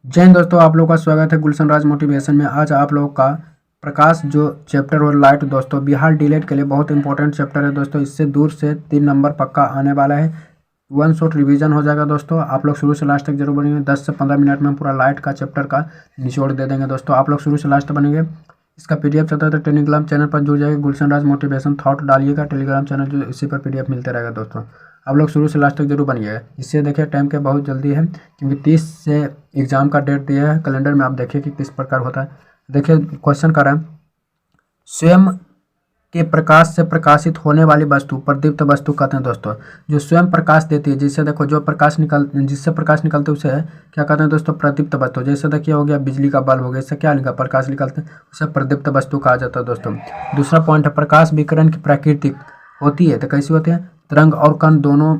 जय हिंद दोस्तों, आप लोगों का स्वागत है गुलशन राज मोटिवेशन में। आज आप लोगों का प्रकाश जो चैप्टर और लाइट दोस्तों बिहार डीलेट के लिए बहुत इंपॉर्टेंट चैप्टर है दोस्तों। इससे दूर से 3 नंबर पक्का आने वाला है। वन शॉट रिवीजन हो जाएगा दोस्तों। आप लोग शुरू से लास्ट तक जरूर बनेंगे। 10 से 15 मिनट में पूरा लाइट का चैप्टर का निचोड़ दे देंगे दोस्तों। आप लोग शुरू से लास्ट तक बनेंगे। इसका पीडीएफ चलता है तो टेलीग्राम चैनल पर जुड़ जाएगा। गुलशन राज मोटिवेशन थॉट डालिएगा टेलीग्राम चैनल, जो इसी पर पीडीएफ मिलते रहेगा दोस्तों। आप लोग शुरू से लास्ट तक जरूर बनिएगा। इससे देखिए टाइम के बहुत जल्दी है, क्योंकि 30 से एग्जाम का डेट दिया है कैलेंडर में। आप देखिए कि किस प्रकार होता है। देखिए क्वेश्चन कर रहा है, स्वयं के प्रकाश से प्रकाशित होने वाली वस्तु प्रदीप्त वस्तु कहते हैं दोस्तों। जो स्वयं प्रकाश देती है, जिससे देखो जो प्रकाश जिससे प्रकाश निकलते है उसे क्या कहते हैं दोस्तों? प्रदीप्त वस्तु। जैसे देखिए हो गया बिजली का बल्ब हो गया, इससे क्या निकल प्रकाश निकलते हैं, उसे प्रदीप्त वस्तु कहा जाता है दोस्तों। दूसरा पॉइंट है, प्रकाश विकिरण की प्रकृति होती है तो कैसी होती है? तरंग और कण दोनों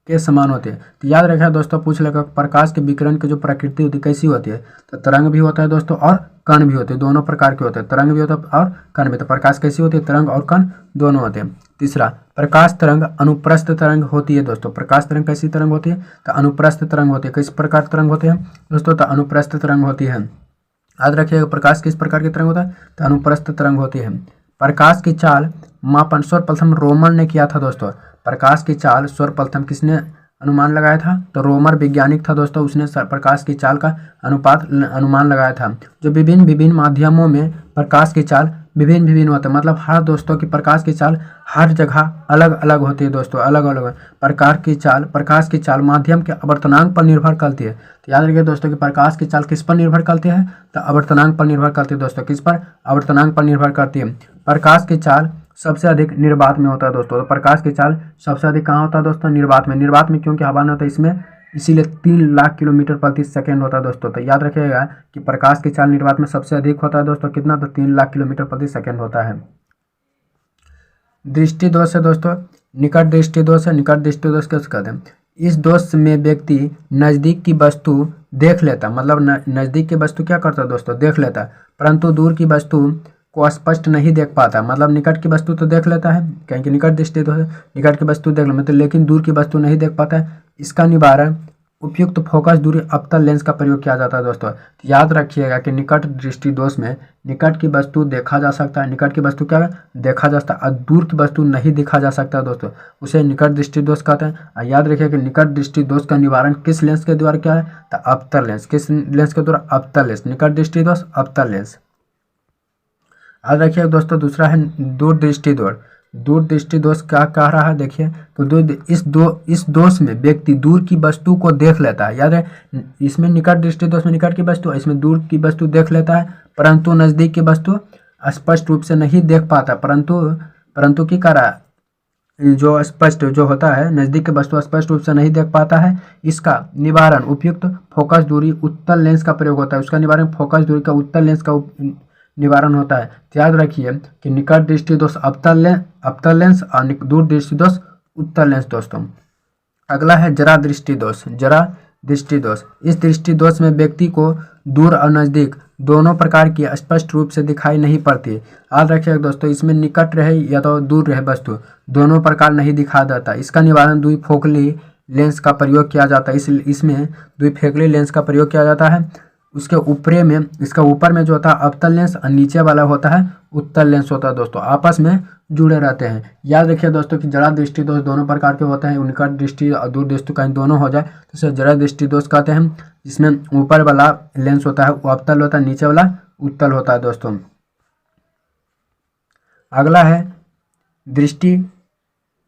के समान होते हैं। तो याद रखा दोस्तों, पूछ लेगा प्रकाश के विकिरण की जो प्रकृति होती है कैसी होती है, तो तरंग भी होता है दोस्तों और कण भी होते हैं। दोनों प्रकार के होते हैं, तरंग भी होता है और कण भी। तो प्रकाश कैसी होती है? तरंग और कण दोनों होते हैं। तीसरा, प्रकाश तरंग अनुप्रस्थ तरंग होती है दोस्तों। प्रकाश तरंग कैसी तरंग होती है? तो अनुप्रस्थ तरंग होती है। किस प्रकार तरंग होती है दोस्तों? तो अनुप्रस्थ तरंग होती है। याद रखिएगा, प्रकाश किस प्रकार की तरंग होता है? तो अनुप्रस्थ तरंग होती है। प्रकाश की चाल मापन सर्वप्रथम रोमन ने किया था दोस्तों। प्रकाश की चाल सर्वप्रथम किसने अनुमान लगाया था? तो रोमर वैज्ञानिक था दोस्तों। उसने प्रकाश की चाल का अनुमान लगाया था। जो विभिन्न माध्यमों में प्रकाश की चाल विभिन्न होता है, मतलब हर दोस्तों की प्रकाश की चाल हर जगह अलग अलग होती है दोस्तों, अलग अलग प्रकाश की चाल माध्यम के आवर्तनांक पर निर्भर करती है। तो याद रखिए दोस्तों कि प्रकाश की चाल किस पर निर्भर करती है? तो आवर्तनांक पर निर्भर करती है दोस्तों। किस पर? आवर्तनांक पर निर्भर करती है। प्रकाश की चाल सबसे अधिक निर्वात में होता है दोस्तों। तो प्रकाश की चाल सबसे अधिक कहाँ होता है दोस्तों? निर्वात में। निर्वात में क्योंकि हवा नहीं होता इसमें, इसीलिए 3 लाख किलोमीटर प्रति सेकेंड होता है दोस्तों। तो याद रखिएगा कि प्रकाश की चाल निर्वात में सबसे अधिक होता है दोस्तों। कितना? तो 3 लाख किलोमीटर प्रति सेकेंड होता है। दृष्टि दोष है दोस्तों, निकट दृष्टि दोष है। निकट दृष्टि दोष कैसे कहते हैं? इस दोष में व्यक्ति नजदीक की वस्तु देख लेता, मतलब नजदीक की वस्तु क्या करता है दोस्तों? देख लेता, परंतु दूर की वस्तु को स्पष्ट नहीं देख पाता। मतलब निकट की वस्तु तो देख लेता है, क्योंकि निकट दृष्टि दोष है, निकट की वस्तु देख लेता है, लेकिन दूर की वस्तु नहीं देख पाता है। इसका निवारण उपयुक्त फोकस दूरी अवतल लेंस का प्रयोग किया जाता है दोस्तों। तो याद रखिएगा कि निकट दृष्टि दोष में निकट की वस्तु देखा जा सकता है। निकट की वस्तु क्या है? देखा जा सकता है, और दूर की वस्तु नहीं देखा जा सकता दोस्तों, उसे निकट दृष्टि दोष कहते हैं। और याद रखिएगा कि निकट दृष्टि दोष का निवारण किस लेंस के द्वारा क्या है? तो अवतल लेंस। किस लेंस के द्वारा? अवतल लेंस। निकट दृष्टि दोष अवतल लेंस। याद रखिए दोस्तों, दूसरा है दूरदृष्टि दोष। दूरदृष्टि दोष क्या कह रहा है? देखिए तो इस दोष में व्यक्ति दूर की वस्तु को देख लेता है। याद है, इसमें निकट दृष्टि दोष में निकट की वस्तु, इसमें दूर की वस्तु देख लेता है, परंतु नजदीक की वस्तु स्पष्ट रूप से नहीं देख पाता। परंतु क्या कर रहा है? जो स्पष्ट जो होता है, नजदीक की वस्तु स्पष्ट रूप से नहीं देख पाता है। इसका निवारण उपयुक्त फोकस दूरी उत्तल लेंस का प्रयोग होता है। उसका निवारण फोकस दूरी का उत्तल लेंस का निवारण होता है। तो याद रखिए कि निकट दृष्टि दोष अवतल लेंस और दूर दृष्टि दोष उत्तल लेंस दोस्तों। अगला है जरा दृष्टि दोष। जरा दृष्टि दोष, इस दृष्टि दोष में व्यक्ति को दूर और नजदीक दोनों प्रकार की स्पष्ट रूप से दिखाई नहीं पड़ती। याद रखिएगा दोस्तों, इसमें निकट रहे या तो दूर रहे वस्तु, दोनों प्रकार नहीं दिखा देता। इसका निवारण द्विफोकली लेंस का प्रयोग किया जाता है। इसमें द्विफोकली लेंस का प्रयोग किया जाता है। उसके ऊपरे में, इसका ऊपर में जो होता है अवतल लेंस और नीचे वाला होता है उत्तल लेंस होता है दोस्तों, आपस में जुड़े रहते हैं। याद रखिए दोस्तों कि जड़ा दृष्टि दोष दोनों प्रकार के होते हैं। निकट दृष्टि और दूर दृष्टि कहीं दोनों हो जाए तो उसे जड़ा दृष्टि दोष कहते हैं, जिसमें ऊपर वाला लेंस होता है वो अवतल होता है, नीचे वाला उत्तल होता है दोस्तों। अगला है दृष्टि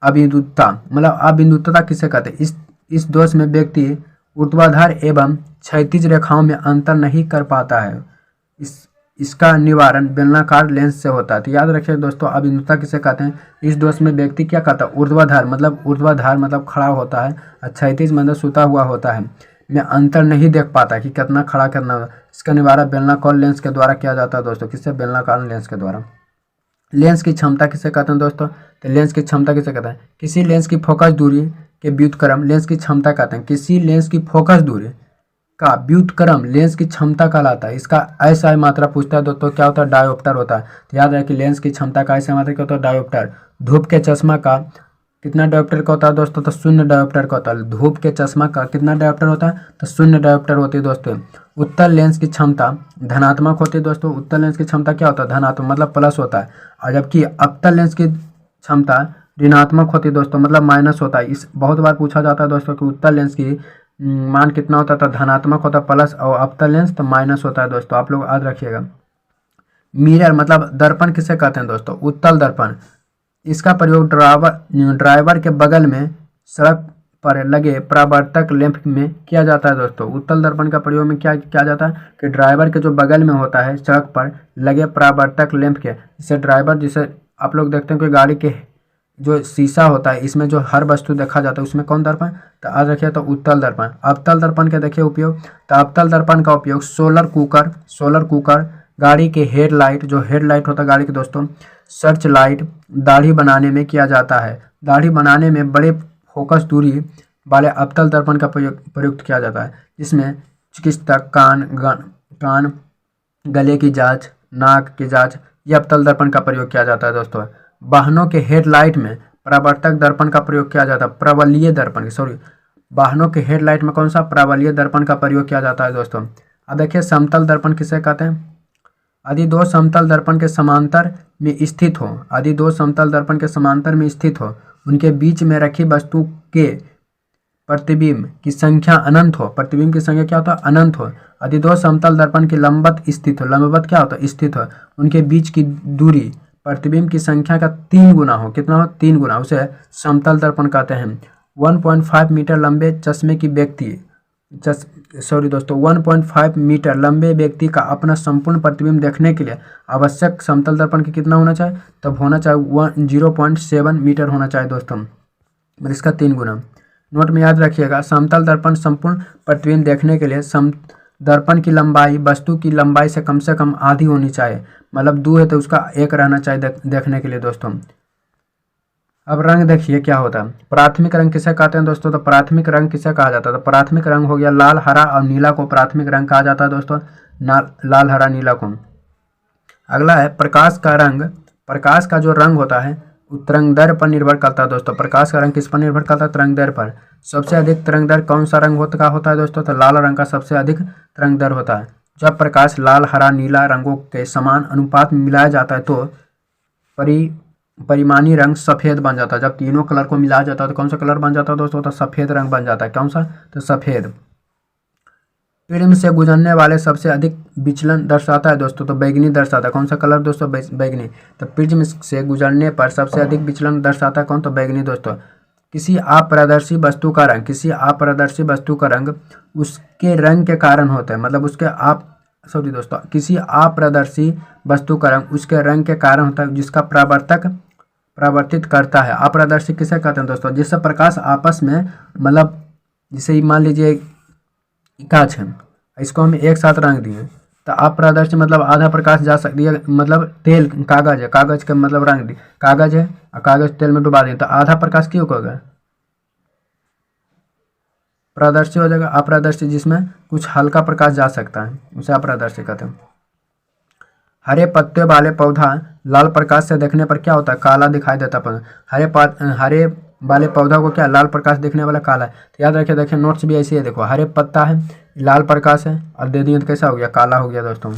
अबिंदुता, मतलब अबिंदुता किसे कहते हैं? इस दोष में व्यक्ति ऊर्ध्वाधर एवं क्षैतिज रेखाओं में अंतर नहीं कर पाता है। इसका निवारण बेलनाकार लेंस से होता है। तो याद रखिए दोस्तों, अबिंदुता किसे कहते हैं? इस दोष में व्यक्ति क्या करता है? ऊर्ध्वाधर मतलब खड़ा होता है, और क्षैतिज मतलब सुता हुआ होता है, में अंतर नहीं देख पाता कि कितना खड़ा करना है। इसका निवारण बेलनाकार लेंस के द्वारा किया जाता है दोस्तों। किससे? बेलनाकार लेंस के द्वारा। लेंस की क्षमता किसे कहते हैं दोस्तों? तो लेंस की क्षमता किसे कहते हैं? किसी लेंस की फोकस दूरी के व्युत्क्रम लेंस की क्षमता कहते हैं। किसी लेंस की फोकस दूरी का व्युत्क्रम लेंस की क्षमता कहलाता है। इसका ऐसा मात्रा पूछता है दोस्तों, क्या होता है? डायोप्टर होता है। तो याद रहे कि लेंस की क्षमता का ऐसा मात्रा क्या होता है? डायोप्टर। धूप के चश्मा का कितना डायोप्टर का होता है दोस्तों? तो 0 डायोप्टर का होता है। धूप के चश्मा का कितना डायोप्टर होता है? तो 0 डायोप्टर होती है दोस्तों। उत्तल लेंस की क्षमता धनात्मक होती है दोस्तों। उत्तल लेंस की क्षमता क्या होता है? धनात्मक, मतलब प्लस होता है। और जबकि अवतल लेंस की क्षमता ऋणात्मक होती है दोस्तों, मतलब माइनस होता है। इस बहुत बार पूछा जाता है दोस्तों कि उत्तल लेंस की मान कितना होता है? तो धनात्मक होता है प्लस, और अवतल लेंस तो माइनस होता है दोस्तों, आप लोग याद रखिएगा। मिरर मतलब दर्पण किसे कहते हैं दोस्तों? उत्तल दर्पण। इसका प्रयोग ड्राइवर के बगल में सड़क पर लगे परावर्तक लैंप में किया जाता है दोस्तों। उत्तल दर्पण का प्रयोग में क्या किया जाता है कि ड्राइवर के जो बगल में होता है सड़क पर लगे परावर्तक लैंप के, जिसे ड्राइवर, जिसे आप लोग देखते हैं कि गाड़ी के जो शीशा होता है इसमें जो हर वस्तु देखा जाता है उसमें कौन दर्पण? तो आज रखिए तो उत्तल दर्पण। अवतल दर्पण के देखिए उपयोग, तो अवतल दर्पण का उपयोग सोलर कुकर, गाड़ी के हेडलाइट, जो हेडलाइट होता है गाड़ी के दोस्तों, सर्च लाइट, दाढ़ी बनाने में किया जाता है। दाढ़ी बनाने में बड़े फोकस दूरी वाले अवतल दर्पण का प्रयुक्त किया जाता है, जिसमें चिकित्सक कान, गले की जांच, नाक की जांच, ये अवतल दर्पण का प्रयोग किया जाता है दोस्तों। वाहनों के हेडलाइट में परावर्तक दर्पण का प्रयोग किया जाता है, वाहनों के हेडलाइट में कौन सा? प्रावलीय दर्पण का प्रयोग किया जाता है दोस्तों। अब देखिए समतल दर्पण किसे कहते हैं? यदि दो समतल दर्पण के समांतर में स्थित हो, उनके बीच में रखी वस्तु के प्रतिबिंब की संख्या अनंत हो। प्रतिबिंब की संख्या क्या होता है? अनंत हो। यदि दो समतल दर्पण की लंबवत क्या होता है? स्थित हो, उनके बीच की दूरी प्रतिबिंब की संख्या का 3 गुना हो। कितना हो? 3 गुना, उसे समतल दर्पण कहते हैं। 1.5 मीटर लंबे चश्मे की व्यक्ति 1.5 मीटर लंबे व्यक्ति का अपना संपूर्ण प्रतिबिंब देखने के लिए आवश्यक समतल दर्पण की कितना होना चाहिए? तब होना चाहिए 0.7 मीटर होना चाहिए दोस्तों, मतलब इसका 3 गुना। नोट में याद रखिएगा, समतल दर्पण संपूर्ण प्रतिबिंब देखने के लिए दर्पण की लंबाई वस्तु की लंबाई से कम आधी होनी चाहिए, मतलब 2 है तो उसका 1 रहना चाहिए देखने के लिए दोस्तों। अब रंग देखिए क्या होता है। प्राथमिक रंग किसे कहते हैं दोस्तों? तो प्राथमिक रंग किसे कहा जाता है? तो प्राथमिक रंग हो गया लाल, हरा और नीला को प्राथमिक रंग कहा जाता है दोस्तों, लाल, हरा, नीला को। अगला है प्रकाश का रंग। प्रकाश का जो रंग होता है वो तरंगदैर्घ्य पर निर्भर करता है दोस्तों। प्रकाश का रंग किस पर निर्भर करता है? तरंगदैर्घ्य पर। सबसे अधिक तरंगदैर्घ्य कौन सा रंग होता है दोस्तों? तो लाल रंग का सबसे अधिक तरंगदैर्घ्य होता है। जब प्रकाश लाल, हरा, नीला रंगों के समान अनुपात में मिलाया जाता है तो परिमाणी रंग सफेद बन जाता है। जब तीनों कलर को मिलाया जाता है तो कौन सा कलर बन जाता है दोस्तों? तो सफेद रंग बन जाता है। कौन सा? तो सफेद। प्रिज्म से गुजरने वाले सबसे अधिक विचलन दर्शाता है दोस्तों, तो बैगनी दर्शाता है। कौन सा कलर दोस्तों? बैगनी। तो प्रिज्म से गुजरने पर सबसे अधिक विचलन दर्शाता है कौन? तो बैगनी दोस्तों। किसी अपारदर्शी वस्तु का रंग उसके रंग के कारण होता है, मतलब किसी अपारदर्शी वस्तु का रंग उसके रंग के कारण होता है जिसका परावर्तित करता है। अपारदर्शी किसे कहते हैं दोस्तों? जिससे प्रकाश आपस में, मतलब जैसे मान लीजिए कांच है, इसको हम एक साथ रंग दिए तो अपारदर्शी मतलब आधा प्रकाश जा सकती है, मतलब तेल कागज है, कागज का मतलब रंग दी, कागज है और कागज तेल में डुबा दिए तो आधा प्रकाश क्यों होगा? पारदर्शी हो जाएगा। अपारदर्शी जिसमें कुछ हल्का प्रकाश जा सकता है उसे अपारदर्शी कहते हैं। हरे पत्ते वाले पौधा लाल प्रकाश से देखने पर क्या होता है? काला दिखाई देता है। हरे वाले पौधा को क्या लाल प्रकाश देखने वाला काला है। तो याद रखिए, देखिए नोट्स भी ऐसे है, देखो हरे पत्ता है, लाल प्रकाश है और दे दिए तो कैसा हो गया? काला हो गया दोस्तों।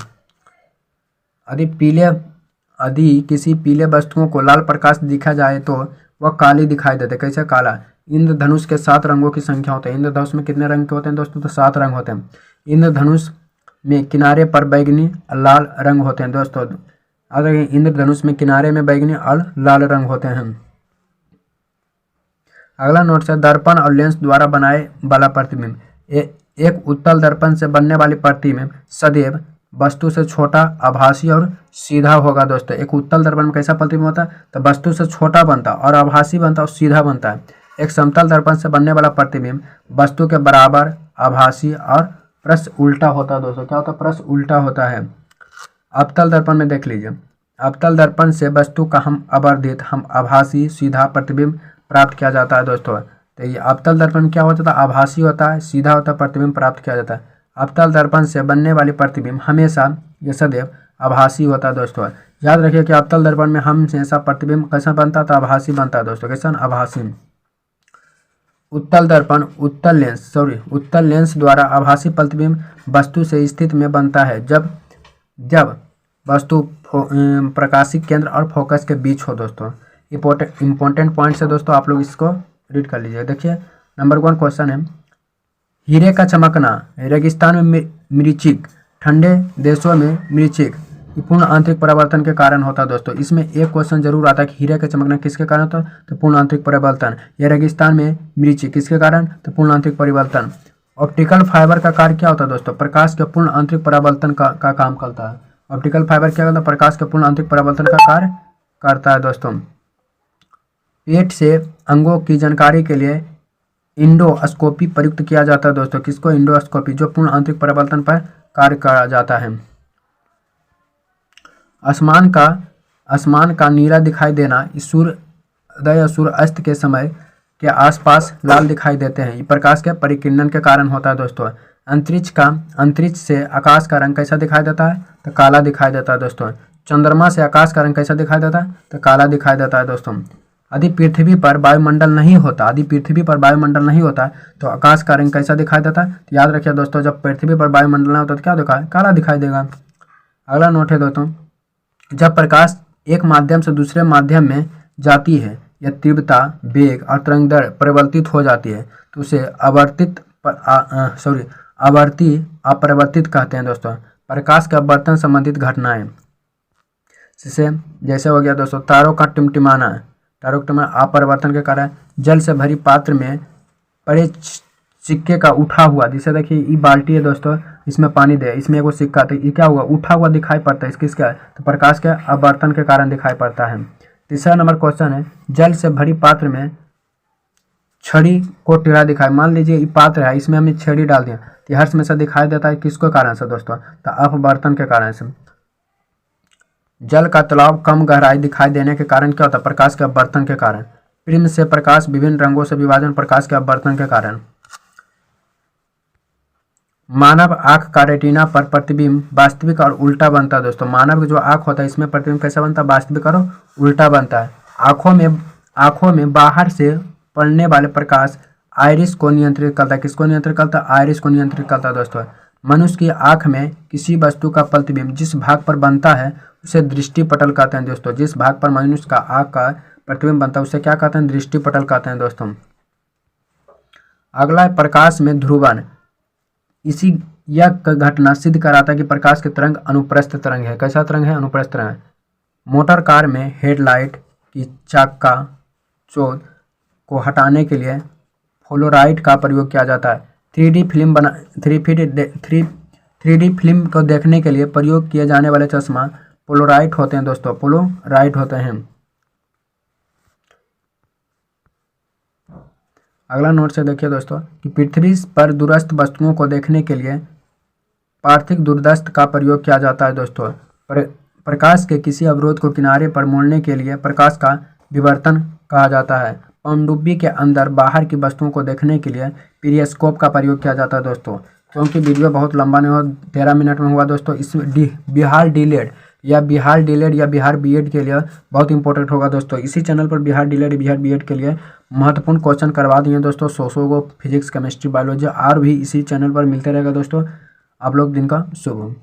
यदि किसी पीले वस्तुओं को लाल प्रकाश दिखा जाए तो वह काली दिखाई देते। कैसे काला? इंद्रधनुष के 7 रंगों की संख्या होती है। इंद्रधनुष में कितने रंग के होते हैं दोस्तों? तो 7 रंग होते हैं। इंद्रधनुष में किनारे पर बैगनी और लाल रंग होते हैं दोस्तों। अगर इंद्रधनुष में किनारे में बैगनी और लाल रंग होते हैं। अगला नोट है दर्पण और लेंस द्वारा बनाए वाला प्रतिबिंब। एक उत्तल दर्पण से बनने वाली प्रतिबिंब सदैव वस्तु से छोटा, आभासी और सीधा होगा दोस्तों। एक उत्तल दर्पण में कैसा प्रतिबिंब होता है? तो वस्तु से छोटा बनता है और आभासी बनता है और सीधा बनता है। एक समतल दर्पण से बनने वाला प्रतिबिंब वस्तु के बराबर, आभासी और प्रश्न उल्टा होता है दोस्तों। क्या होता है? प्रश्न उल्टा होता है। अवतल दर्पण में देख लीजिए, अवतल दर्पण से वस्तु का हम आभासी सीधा प्रतिबिंब प्राप्त किया जाता है दोस्तों। तो ये अवतल दर्पण में क्या होता है? आभासी होता है, सीधा होता है, प्रतिबिंब प्राप्त किया जाता है। अवतल दर्पण से बनने वाली प्रतिबिंब हमेशा ये सदैव आभासी होता है दोस्तों। याद रखिए कि अवतल दर्पण में हमेशा प्रतिबिंब कैसा बनता है? तो आभासी बनता है दोस्तों। कैसा? आभासी। उत्तल दर्पण उत्तल लेंस द्वारा आभासी प्रतिबिंब वस्तु से स्थित में बनता है जब वस्तु प्रकाशिक केंद्र और फोकस के बीच हो। दोस्तों इंपॉर्टेंट पॉइंट्स है दोस्तों, आप लोग इसको रीड कर लीजिए। देखिए नंबर 1 क्वेश्चन है, हीरे का चमकना रेगिस्तान में मिर्चिक, ठंडे देशों में मिर्चिक पूर्ण आंतरिक परिवर्तन के कारण होता है। दोस्तों इसमें एक क्वेश्चन जरूर आता है कि हीरे का चमकना किसके कारण होता है, तो पूर्ण आंतरिक परिवर्तन। या रेगिस्तान में मिर्ची किसके कारण, तो पूर्ण आंतरिक परिवर्तन। ऑप्टिकल फाइबर का कार्य क्या होता है दोस्तों, प्रकाश के पूर्ण आंतरिक परिवर्तन का काम करता है। ऑप्टिकल फाइबर क्या करता है, प्रकाश के पूर्ण आंतरिक परिवर्तन का कार्य करता है। दोस्तों पेट से अंगों की जानकारी के लिए इंडोस्कोपी प्रयुक्त किया जाता है। दोस्तों किसको, इंडोस्कोपी, जो पूर्ण आंतरिक परिवर्तन पर कार्य करा जाता है। आसमान का नीला दिखाई देना सूर्योदय या सूर्य अस्त के समय के आसपास लाल दिखाई देते हैं, ये प्रकाश के परिकिरणन के कारण होता है। दोस्तों अंतरिक्ष से आकाश का रंग कैसा दिखाई देता है, तो काला दिखाई देता है। दोस्तों चंद्रमा से आकाश का रंग कैसा दिखाई देता है, तो काला दिखाई देता है। दोस्तों यदि पृथ्वी पर वायुमंडल नहीं होता तो आकाश का रंग कैसा दिखाई देता है, तो याद रखिए दोस्तों, जब पृथ्वी पर वायुमंडल नहीं होता तो क्या दिखाई, काला दिखाई देगा। अगला नोट है दोस्तों, जब प्रकाश एक माध्यम से दूसरे माध्यम में जाती है या तीव्रता, वेग और तरंग दर परिवर्तित हो जाती है तो उसे आवर्ती अपरिवर्तित कहते हैं। दोस्तों प्रकाश के अपवर्तन संबंधित घटनाएं जैसे हो गया दोस्तों तारों का टिमटिमाना अपरिवर्तन के कारण। जल से भरी पात्र में पड़े सिक्के का उठा हुआ, जिसे देखिए ये बाल्टी है दोस्तों, इसमें पानी दे, इसमें एगो सिक्का, तो ये क्या हुआ, उठा हुआ दिखाई पड़ता है, किसका, तो प्रकाश के अपवर्तन के कारण दिखाई पड़ता है। तीसरा नंबर क्वेश्चन है, जल से भरी पात्र में छड़ी को टेढ़ा दिखाई, मान लीजिए ये पात्र है, इसमें हमने छड़ी डाल दिया, तो हर हमेशा दिखाई देता है किसके कारण से दोस्तों, तो अपवर्तन के कारण से। जल का तालाब कम गहराई दिखाई देने के कारण क्या होता है, प्रकाश के अपवर्तन के कारण। प्रिज्म से प्रकाश विभिन्न रंगों से विभाजन, प्रकाश के अपवर्तन के कारण। मानव आंख का रेटिना पर प्रतिबिंब वास्तविक और उल्टा बनता है। दोस्तों मानव का जो आंख होता है इसमें प्रतिबिंब कैसा बनता है, वास्तविक और उल्टा बनता है। आंखों में बाहर से पड़ने वाले प्रकाश आइरिस को नियंत्रित करता है, किसको नियंत्रित करता है, आइरिस को नियंत्रित करता है। दोस्तों मनुष्य की आंख में किसी वस्तु का प्रतिबिंब जिस भाग पर बनता है उसे दृष्टिपटल कहते हैं। दोस्तों जिस भाग पर मनुष्य का आंख का प्रतिबिंब बनता है उसे क्या कहते हैं, दृष्टिपटल कहते हैं। दोस्तों अगला है प्रकाश में ध्रुवन। यह घटना सिद्ध कराता है कि प्रकाश की तरंग अनुप्रस्थ तरंग है। कैसा तरंग है, अनुप्रस्थ तरंग है। मोटर कार में हेडलाइट की चाका चोद को हटाने के लिए फ्लोराइड का प्रयोग किया जाता है। 3D फिल्म को देखने के लिए प्रयोग किए जाने वाले चश्मा पोलोराइड होते हैं। दोस्तों पोलोराइड होते हैं। अगला नोट से देखिए दोस्तों कि पृथ्वी पर दूरस्थ वस्तुओं को देखने के लिए पार्थिक दूरदर्शी का प्रयोग किया जाता है। दोस्तों प्रकाश के किसी अवरोध को किनारे पर मोड़ने के लिए प्रकाश का विवर्तन कहा जाता है। पनडुब्बी के अंदर बाहर की वस्तुओं को देखने के लिए पेरिस्कोप का प्रयोग किया जाता है। दोस्तों क्योंकि वीडियो बहुत लंबा नहीं हुआ, 13 मिनट में हुआ दोस्तों, इसमें बिहार डीलेड या बिहार बीएड के लिए बहुत इंपॉर्टेंट होगा। दोस्तों इसी चैनल पर बिहार बीएड के लिए महत्वपूर्ण क्वेश्चन करवा दिए दोस्तों, 100 को फिजिक्स, केमिस्ट्री, बायोलॉजी और भी इसी चैनल पर मिलते रहेगा। दोस्तों आप लोग दिन का शुभ हो।